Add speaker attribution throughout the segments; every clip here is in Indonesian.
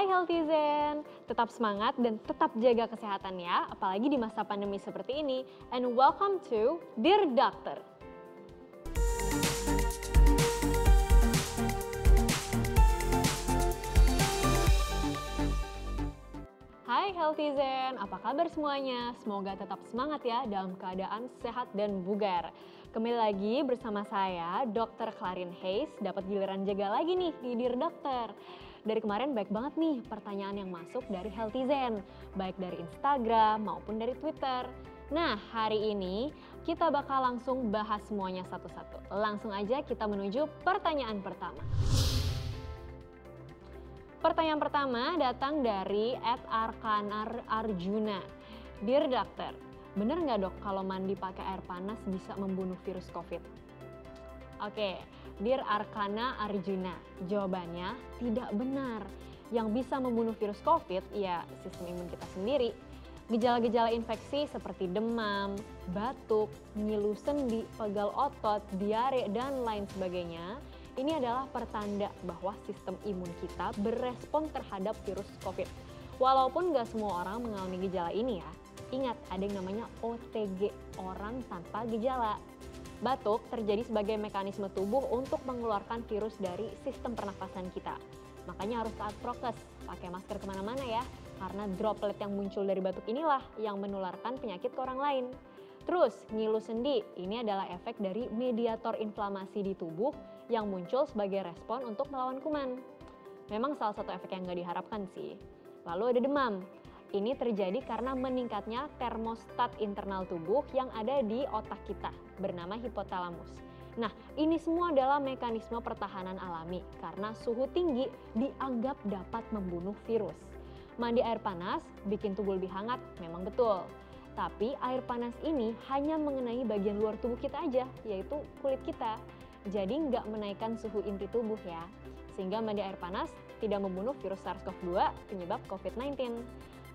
Speaker 1: Hai Healthizen, tetap semangat dan tetap jaga kesehatan ya, apalagi di masa pandemi seperti ini. And welcome to Dear Doctor. Hai Healthizen, apa kabar semuanya? Semoga tetap semangat ya dalam keadaan sehat dan bugar. Kembali lagi bersama saya, Dr. Clarin Hayes, dapat giliran jaga lagi nih di Dear Doctor. Dari kemarin baik banget nih pertanyaan yang masuk dari Healthizen, baik dari Instagram maupun dari Twitter. Nah, hari ini kita bakal langsung bahas semuanya satu-satu. Langsung aja kita menuju pertanyaan pertama. Pertanyaan pertama datang dari @arkanar_arjuna. Dear Doctor, bener nggak dok kalau mandi pakai air panas bisa membunuh virus COVID? Oke, Dear Arkana Arjuna, jawabannya tidak benar. Yang bisa membunuh virus COVID ya sistem imun kita sendiri. Gejala-gejala infeksi seperti demam, batuk, ngilu sendi, pegal otot, diare, dan lain sebagainya, ini adalah pertanda bahwa sistem imun kita berespon terhadap virus COVID. Walaupun nggak semua orang mengalami gejala ini ya, ingat ada yang namanya OTG, orang tanpa gejala. Batuk terjadi sebagai mekanisme tubuh untuk mengeluarkan virus dari sistem pernafasan kita. Makanya harus taat prokes, pakai masker kemana-mana ya, karena droplet yang muncul dari batuk inilah yang menularkan penyakit ke orang lain. Terus, ngilu sendi, ini adalah efek dari mediator inflamasi di tubuh yang muncul sebagai respon untuk melawan kuman. Memang salah satu efek yang nggak diharapkan sih. Lalu ada demam. Ini terjadi karena meningkatnya termostat internal tubuh yang ada di otak kita, bernama hipotalamus. Nah, ini semua adalah mekanisme pertahanan alami karena suhu tinggi dianggap dapat membunuh virus. Mandi air panas bikin tubuh lebih hangat, memang betul. Tapi air panas ini hanya mengenai bagian luar tubuh kita aja, yaitu kulit kita. Jadi nggak menaikkan suhu inti tubuh ya. Sehingga mandi air panas tidak membunuh virus SARS-CoV-2 penyebab COVID-19.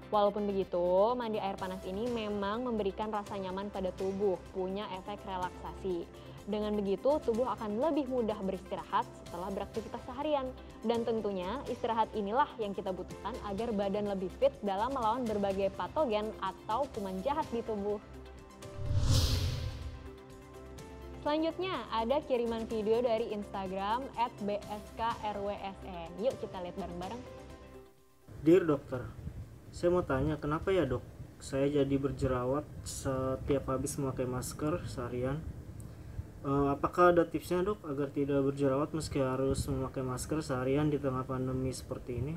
Speaker 1: Walaupun begitu, mandi air panas ini memang memberikan rasa nyaman pada tubuh, punya efek relaksasi. Dengan begitu, tubuh akan lebih mudah beristirahat setelah beraktivitas seharian. Dan tentunya istirahat inilah yang kita butuhkan agar badan lebih fit dalam melawan berbagai patogen atau kuman jahat di tubuh. Selanjutnya ada kiriman video dari Instagram @bskrwsn. Yuk kita lihat bareng-bareng.
Speaker 2: Dear dokter, saya mau tanya kenapa ya dok saya jadi berjerawat setiap habis memakai masker seharian? Apakah ada tipsnya dok agar tidak berjerawat meski harus memakai masker seharian di tengah pandemi seperti ini?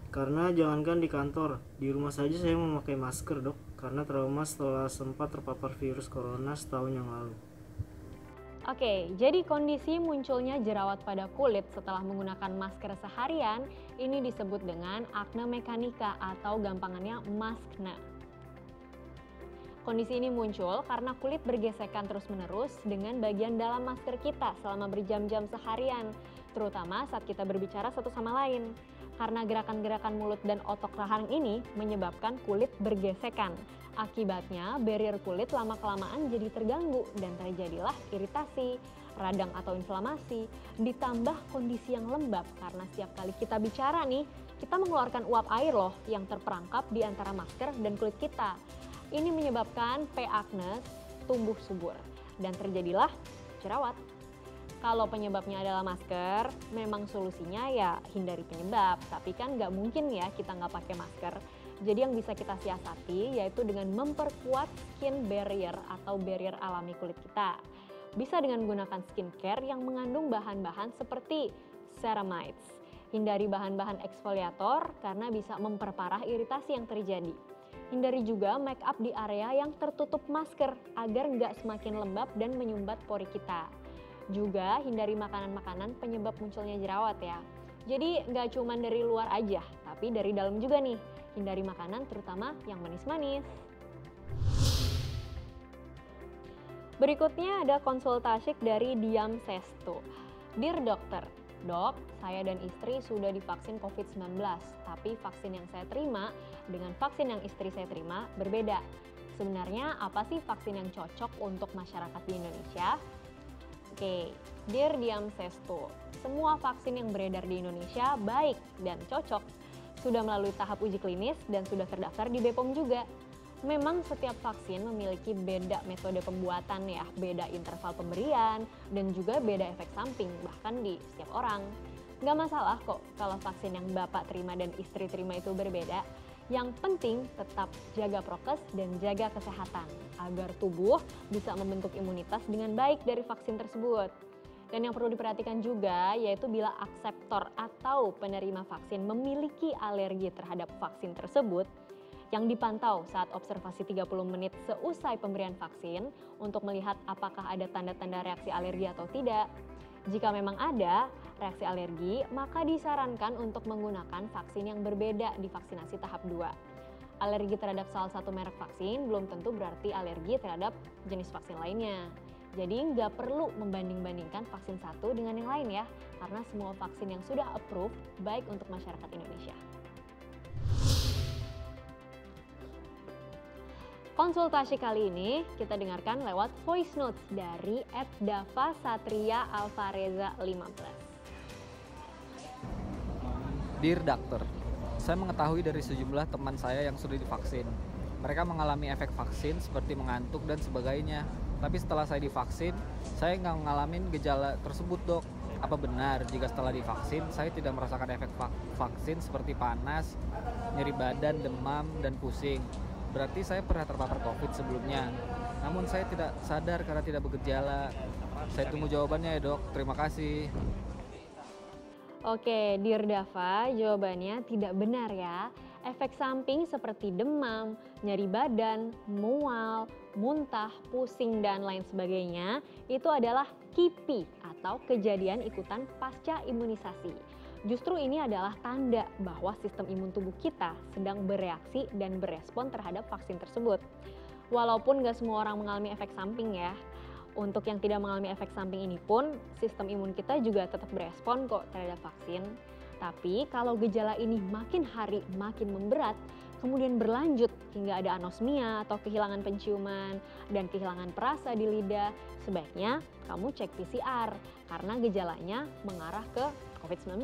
Speaker 2: Karena jangankan di kantor, di rumah saja saya memakai masker dok, karena trauma setelah sempat terpapar virus corona setahun yang lalu.
Speaker 1: Oke, jadi kondisi munculnya jerawat pada kulit setelah menggunakan masker seharian ini disebut dengan akne mekanika atau gampangannya maskne. Kondisi ini muncul karena kulit bergesekan terus-menerus dengan bagian dalam masker kita selama berjam-jam seharian, terutama saat kita berbicara satu sama lain. Karena gerakan-gerakan mulut dan otot rahang ini menyebabkan kulit bergesekan. Akibatnya, barrier kulit lama-kelamaan jadi terganggu dan terjadilah iritasi, radang atau inflamasi, ditambah kondisi yang lembab karena setiap kali kita bicara nih, kita mengeluarkan uap air loh yang terperangkap di antara masker dan kulit kita. Ini menyebabkan P. acnes tumbuh subur dan terjadilah jerawat. Kalau penyebabnya adalah masker, memang solusinya ya hindari penyebab. Tapi kan nggak mungkin ya kita nggak pakai masker. Jadi yang bisa kita siasati yaitu dengan memperkuat skin barrier atau barrier alami kulit kita. Bisa dengan menggunakan skincare yang mengandung bahan-bahan seperti ceramides. Hindari bahan-bahan eksfoliator karena bisa memperparah iritasi yang terjadi. Hindari juga make up di area yang tertutup masker agar nggak semakin lembab dan menyumbat pori kita. Juga hindari makanan-makanan penyebab munculnya jerawat ya. Jadi nggak cuma dari luar aja, tapi dari dalam juga nih. Hindari makanan terutama yang manis-manis. Berikutnya ada konsultasik dari Diam Sesto. Dear dokter, dok, saya dan istri sudah divaksin COVID-19, tapi vaksin yang saya terima dengan vaksin yang istri saya terima berbeda. Sebenarnya apa sih vaksin yang cocok untuk masyarakat di Indonesia? Oke, Dear Diam Sesto, semua vaksin yang beredar di Indonesia baik dan cocok. sudah melalui tahap uji klinis, dan sudah terdaftar di BPOM juga. Memang setiap vaksin memiliki beda metode pembuatan ya, beda interval pemberian, dan juga beda efek samping bahkan di setiap orang. Nggak masalah kok kalau vaksin yang Bapak terima dan istri terima itu berbeda. Yang penting tetap jaga prokes dan jaga kesehatan agar tubuh bisa membentuk imunitas dengan baik dari vaksin tersebut. Dan yang perlu diperhatikan juga yaitu bila akseptor atau penerima vaksin memiliki alergi terhadap vaksin tersebut, yang dipantau saat observasi 30 menit seusai pemberian vaksin untuk melihat apakah ada tanda-tanda reaksi alergi atau tidak. Jika memang ada reaksi alergi, maka disarankan untuk menggunakan vaksin yang berbeda di vaksinasi tahap 2. Alergi terhadap salah satu merek vaksin belum tentu berarti alergi terhadap jenis vaksin lainnya. Jadi nggak perlu membanding-bandingkan vaksin satu dengan yang lain ya, karena semua vaksin yang sudah approved baik untuk masyarakat Indonesia. Konsultasi kali ini kita dengarkan lewat voice notes dari @davasatria_alvareza15.
Speaker 3: Dear Doctor, saya mengetahui dari sejumlah teman saya yang sudah divaksin. Mereka mengalami efek vaksin seperti mengantuk dan sebagainya. Tapi setelah saya divaksin, saya nggak ngalamin gejala tersebut, dok. Apa benar jika setelah divaksin, saya tidak merasakan efek vaksin seperti panas, nyeri badan, demam, dan pusing? Berarti saya pernah terpapar COVID sebelumnya. Namun saya tidak sadar karena tidak bergejala. Saya tunggu jawabannya ya, dok. Terima kasih.
Speaker 1: Oke, Dear Dava, jawabannya tidak benar ya. Efek samping seperti demam, nyeri badan, mual, muntah, pusing, dan lain sebagainya itu adalah KIPI atau kejadian ikutan pasca imunisasi. Justru ini adalah tanda bahwa sistem imun tubuh kita sedang bereaksi dan berespon terhadap vaksin tersebut. Walaupun gak semua orang mengalami efek samping ya, untuk yang tidak mengalami efek samping ini pun sistem imun kita juga tetap berespon kok terhadap vaksin. Tapi kalau gejala ini makin hari makin memberat, kemudian berlanjut hingga ada anosmia atau kehilangan penciuman dan kehilangan perasa di lidah, sebaiknya kamu cek PCR karena gejalanya mengarah ke COVID-19.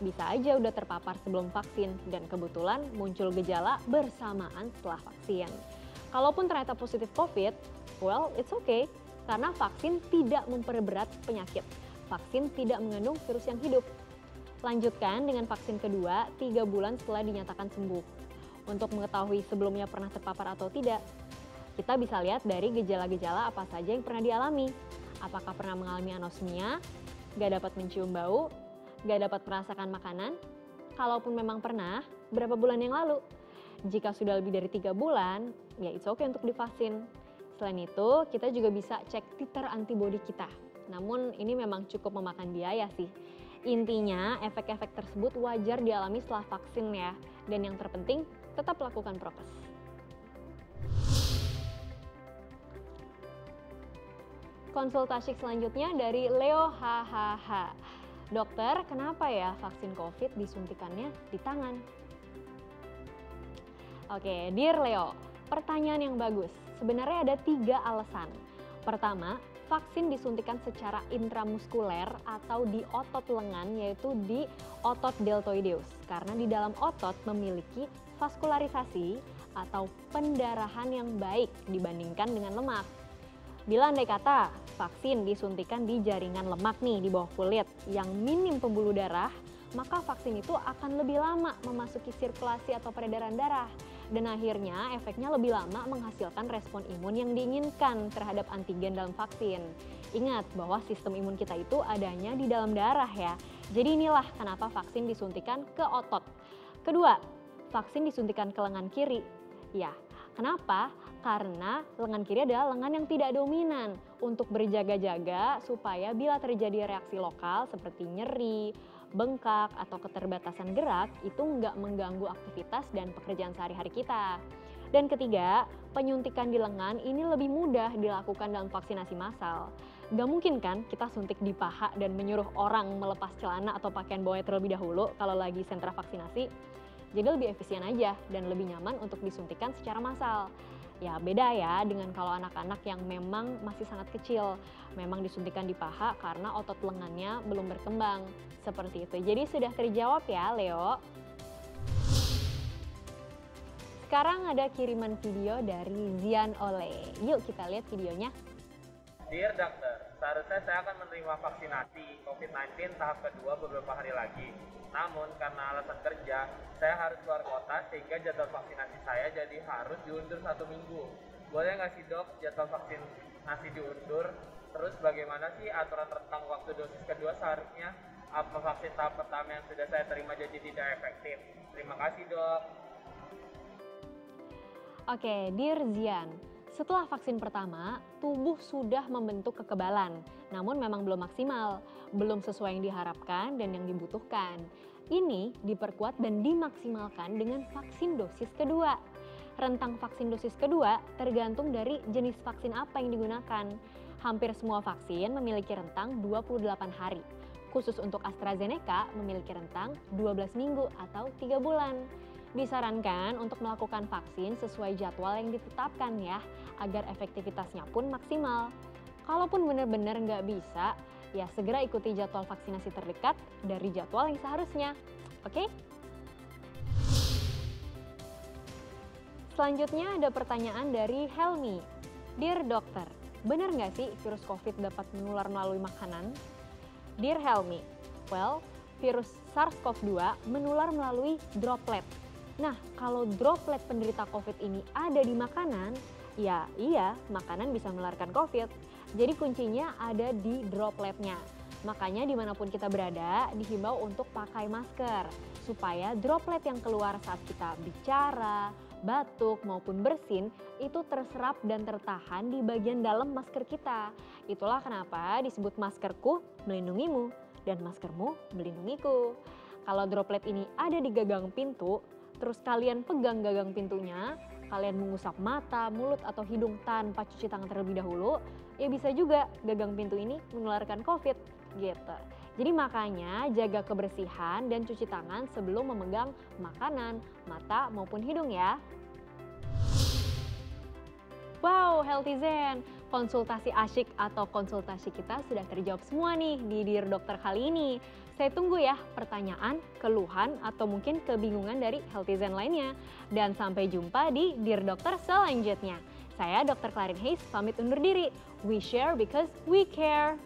Speaker 1: Bisa aja udah terpapar sebelum vaksin dan kebetulan muncul gejala bersamaan setelah vaksin. Kalaupun ternyata positif COVID, well it's okay karena vaksin tidak memperberat penyakit. Vaksin tidak mengandung virus yang hidup. Lanjutkan dengan vaksin kedua 3 bulan setelah dinyatakan sembuh. Untuk mengetahui sebelumnya pernah terpapar atau tidak, kita bisa lihat dari gejala-gejala apa saja yang pernah dialami. Apakah pernah mengalami anosmia, gak dapat mencium bau, gak dapat merasakan makanan? Kalaupun memang pernah, berapa bulan yang lalu? Jika sudah lebih dari 3 bulan, ya it's okay untuk divaksin. Selain itu, kita juga bisa cek titer antibodi kita. Namun ini memang cukup memakan biaya sih. Intinya, efek-efek tersebut wajar dialami setelah vaksin ya. Dan yang terpenting, tetap lakukan prokes. Konsultasi selanjutnya dari Leo HHH. Dokter, kenapa ya vaksin COVID disuntikannya di tangan? Oke, Dear Leo, pertanyaan yang bagus. Sebenarnya ada 3 alasan. Pertama, vaksin disuntikan secara intramuskuler atau di otot lengan, yaitu di otot deltoideus. Karena di dalam otot memiliki vaskularisasi atau pendarahan yang baik dibandingkan dengan lemak. Bila andai kata vaksin disuntikan di jaringan lemak nih di bawah kulit yang minim pembuluh darah, maka vaksin itu akan lebih lama memasuki sirkulasi atau peredaran darah. Dan akhirnya efeknya lebih lama menghasilkan respon imun yang diinginkan terhadap antigen dalam vaksin. Ingat bahwa sistem imun kita itu adanya di dalam darah ya. Jadi inilah kenapa vaksin disuntikan ke otot. Kedua, vaksin disuntikan ke lengan kiri. Ya, kenapa? Karena lengan kiri adalah lengan yang tidak dominan untuk berjaga-jaga supaya bila terjadi reaksi lokal seperti nyeri, bengkak, atau keterbatasan gerak itu nggak mengganggu aktivitas dan pekerjaan sehari-hari kita. Dan ketiga, penyuntikan di lengan ini lebih mudah dilakukan dalam vaksinasi massal. Gak mungkin kan kita suntik di paha dan menyuruh orang melepas celana atau pakaian bawahnya terlebih dahulu kalau lagi sentra vaksinasi. Jadi lebih efisien aja dan lebih nyaman untuk disuntikan secara massal. Ya beda ya dengan kalau anak-anak yang memang masih sangat kecil. Memang disuntikan di paha karena otot lengannya belum berkembang. Seperti itu. Jadi sudah terjawab ya Leo. sekarang ada kiriman video dari Zian Ole. Yuk kita lihat videonya.
Speaker 4: Dear Doctor, seharusnya saya akan menerima vaksinasi COVID-19 tahap kedua beberapa hari lagi. Namun karena alasan kerja, saya harus keluar kota sehingga jadwal vaksinasi saya jadi harus diundur 1 minggu. Boleh nggak sih dok jadwal vaksinasi diundur? Terus bagaimana sih aturan tentang waktu dosis kedua seharusnya? Apa vaksin tahap pertama yang sudah saya terima jadi tidak efektif? Terima kasih dok.
Speaker 1: Oke, Dear Zian, setelah vaksin pertama, tubuh sudah membentuk kekebalan, namun memang belum maksimal, belum sesuai yang diharapkan dan yang dibutuhkan. Ini diperkuat dan dimaksimalkan dengan vaksin dosis kedua. Rentang vaksin dosis kedua tergantung dari jenis vaksin apa yang digunakan. Hampir semua vaksin memiliki rentang 28 hari. Khusus untuk AstraZeneca memiliki rentang 12 minggu atau 3 bulan. Disarankan untuk melakukan vaksin sesuai jadwal yang ditetapkan ya, agar efektivitasnya pun maksimal. Kalaupun benar-benar nggak bisa, ya segera ikuti jadwal vaksinasi terdekat dari jadwal yang seharusnya. Oke? Selanjutnya ada pertanyaan dari Helmi. Dear Dokter, benar nggak sih virus COVID dapat menular melalui makanan? Dear Helmi, well, virus SARS-CoV-2 menular melalui droplet. Nah, kalau droplet penderita COVID ini ada di makanan, ya iya, makanan bisa menularkan COVID. Jadi kuncinya ada di dropletnya. Makanya dimanapun kita berada, dihimbau untuk pakai masker. Supaya droplet yang keluar saat kita bicara, batuk maupun bersin, itu terserap dan tertahan di bagian dalam masker kita. Itulah kenapa disebut maskerku melindungimu dan maskermu melindungiku. Kalau droplet ini ada di gagang pintu, terus kalian pegang gagang pintunya, kalian mengusap mata, mulut, atau hidung tanpa cuci tangan terlebih dahulu, ya bisa juga gagang pintu ini menularkan COVID gitu. Jadi makanya jaga kebersihan dan cuci tangan sebelum memegang makanan, mata, maupun hidung ya. Wow, Healthy Zen, konsultasi asyik atau konsultasi kita sudah terjawab semua nih di Dear Dokter kali ini. Saya tunggu ya pertanyaan, keluhan, atau mungkin kebingungan dari Healthy Zen lainnya. Dan sampai jumpa di Dear Dokter selanjutnya. Saya Dr. Clarin Hayes pamit undur diri. We share because we care.